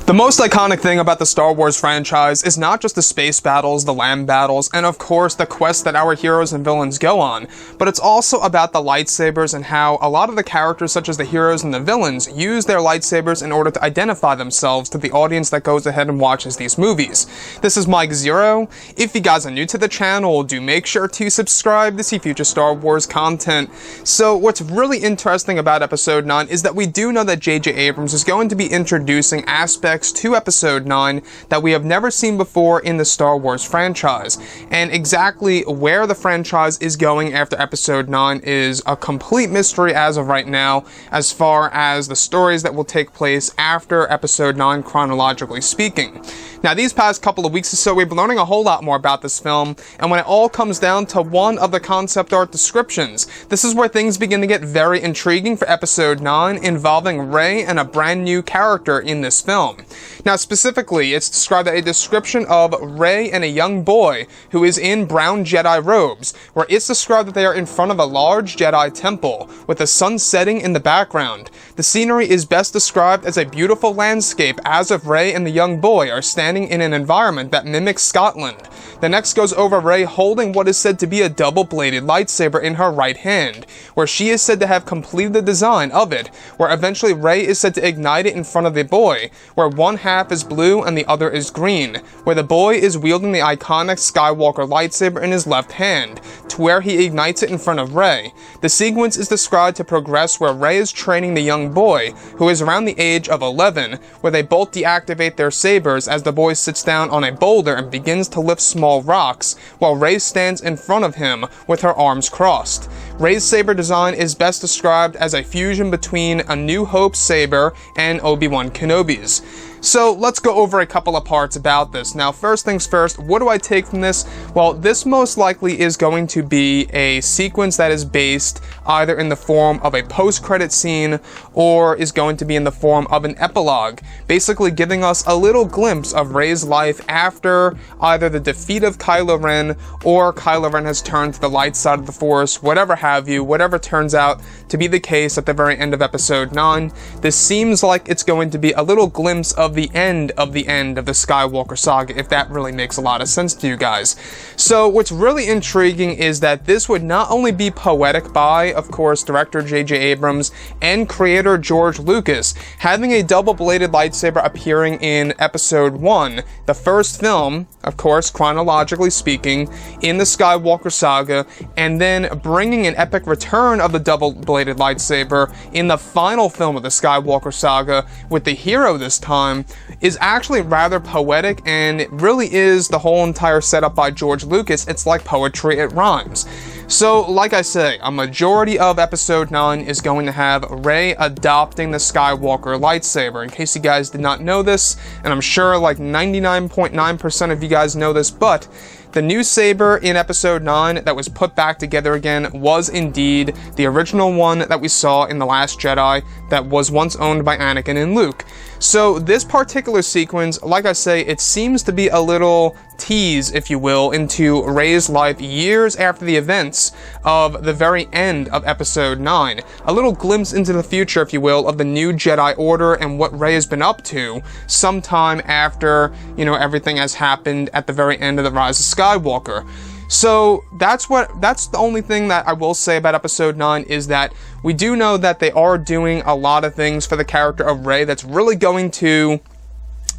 The most iconic thing about the Star Wars franchise is not just the space battles, the land battles, and of course the quests that our heroes and villains go on, but it's also about the lightsabers and how a lot of the characters such as the heroes and the villains use their lightsabers in order to identify themselves to the audience that goes ahead and watches these movies. This is Mike Zero. If you guys are new to the channel, do make sure to subscribe to see future Star Wars content. So what's really interesting about Episode 9 is that we do know that J.J. Abrams is going to be introducing aspects to Episode 9 that we have never seen before in the Star Wars franchise. And exactly where the franchise is going after Episode 9 is a complete mystery as of right now, as far as the stories that will take place after Episode 9 chronologically speaking. Now, these past couple of weeks or so, we've been learning a whole lot more about this film, and when it all comes down to one of the concept art descriptions, this is where things begin to get very intriguing for Episode 9, involving Rey and a brand new character in this film. Now, specifically, it's described as a description of Rey and a young boy who is in brown Jedi robes, where it's described that they are in front of a large Jedi temple, with the sun setting in the background. The scenery is best described as a beautiful landscape, as if Rey and the young boy are standing in an environment that mimics Scotland. The next goes over Rey holding what is said to be a double-bladed lightsaber in her right hand, where she is said to have completed the design of it, where eventually Rey is said to ignite it in front of the boy, where one half is blue and the other is green, where the boy is wielding the iconic Skywalker lightsaber in his left hand, to where he ignites it in front of Rey. The sequence is described to progress where Rey is training the young boy, who is around the age of 11, where they both deactivate their sabers as the boy sits down on a boulder and begins to lift small rocks, while Rey stands in front of him with her arms crossed. Rey's saber design is best described as a fusion between A New Hope's saber and Obi-Wan Kenobi's. So let's go over a couple of parts about this. Now, first things first, what do I take from this? Well, this most likely is going to be a sequence that is based either in the form of a post-credit scene or is going to be in the form of an epilogue, basically giving us a little glimpse of Rey's life after either the defeat of Kylo Ren or Kylo Ren has turned to the light side of the Force, whatever have you, whatever turns out to be the case at the very end of Episode 9. This seems like it's going to be a little glimpse of the end of the Skywalker saga, if that really makes a lot of sense to you guys. So what's really intriguing is that this would not only be poetic by, of course, director J.J. Abrams and creator George Lucas, having a double-bladed lightsaber appearing in Episode 1, the first film, of course, chronologically speaking, in the Skywalker saga, and then bringing an epic return of the double-bladed lightsaber in the final film of the Skywalker saga, with the hero this time, is actually rather poetic, and it really is the whole entire setup by George Lucas. It's like poetry, it rhymes. So, like I say, a majority of Episode 9 is going to have Rey adopting the Skywalker lightsaber. In case you guys did not know this, and I'm sure like 99.9% of you guys know this, but the new saber in Episode 9 that was put back together again was indeed the original one that we saw in The Last Jedi that was once owned by Anakin and Luke. So this particular sequence, like I say, it seems to be a little tease, if you will, into Rey's life years after the events of the very end of Episode 9. A little glimpse into the future, if you will, of the new Jedi Order and what Rey has been up to sometime after, everything has happened at the very end of The Rise of Skywalker. So that's the only thing that I will say about Episode 9 is that we do know that they are doing a lot of things for the character of Rey that's really going to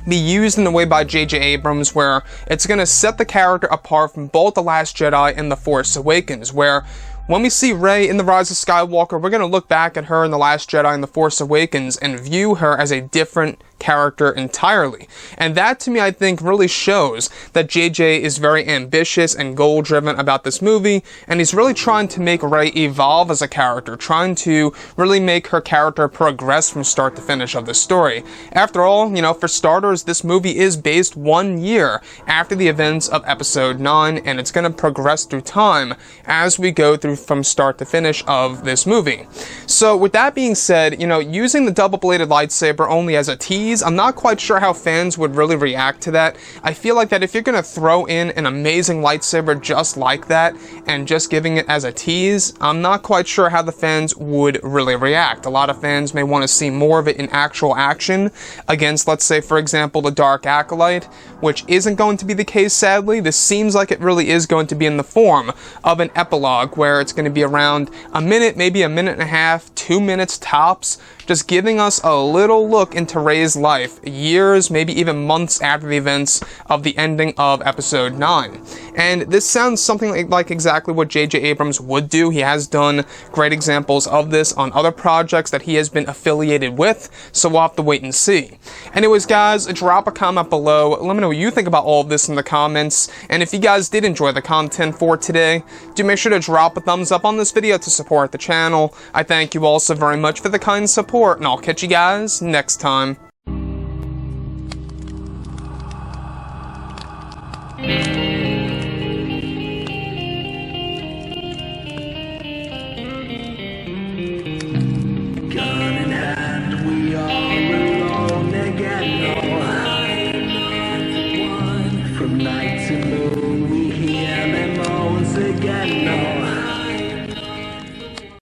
be used in a way by J.J. Abrams where it's going to set the character apart from both The Last Jedi and The Force Awakens, where when we see Rey in The Rise of Skywalker, we're going to look back at her in The Last Jedi and The Force Awakens and view her as a different character entirely. And that, to me, I think really shows that JJ is very ambitious and goal-driven about this movie, and he's really trying to make Rey evolve as a character, trying to really make her character progress from start to finish of the story. After all, for starters, this movie is based 1 year after the events of Episode 9, and it's going to progress through time as we go through from start to finish of this movie. So with that being said, using the double-bladed lightsaber only as a tease tease, I'm not quite sure how fans would really react to that. I feel like that if you're gonna throw in an amazing lightsaber just like that, and just giving it as a tease, I'm not quite sure how the fans would really react. A lot of fans may want to see more of it in actual action against, let's say, for example, the Dark Acolyte, which isn't going to be the case, sadly. This seems like it really is going to be in the form of an epilogue, where it's going to be around a minute, maybe a minute and a half, 2 minutes tops, just giving us a little look into Rey's life, years, maybe even months after the events of the ending of Episode 9. And this sounds something like exactly what J.J. Abrams would do. He has done great examples of this on other projects that he has been affiliated with, so we'll have to wait and see. Anyways, guys, drop a comment below. Let me know what you think about all of this in the comments, and if you guys did enjoy the content for today, do make sure to drop a thumbs up on this video to support the channel. I thank you all so very much for the kind support, and I'll catch you guys next time. Gun in hand, we are alone again. No hiding. From night to moon, we hear them moans again.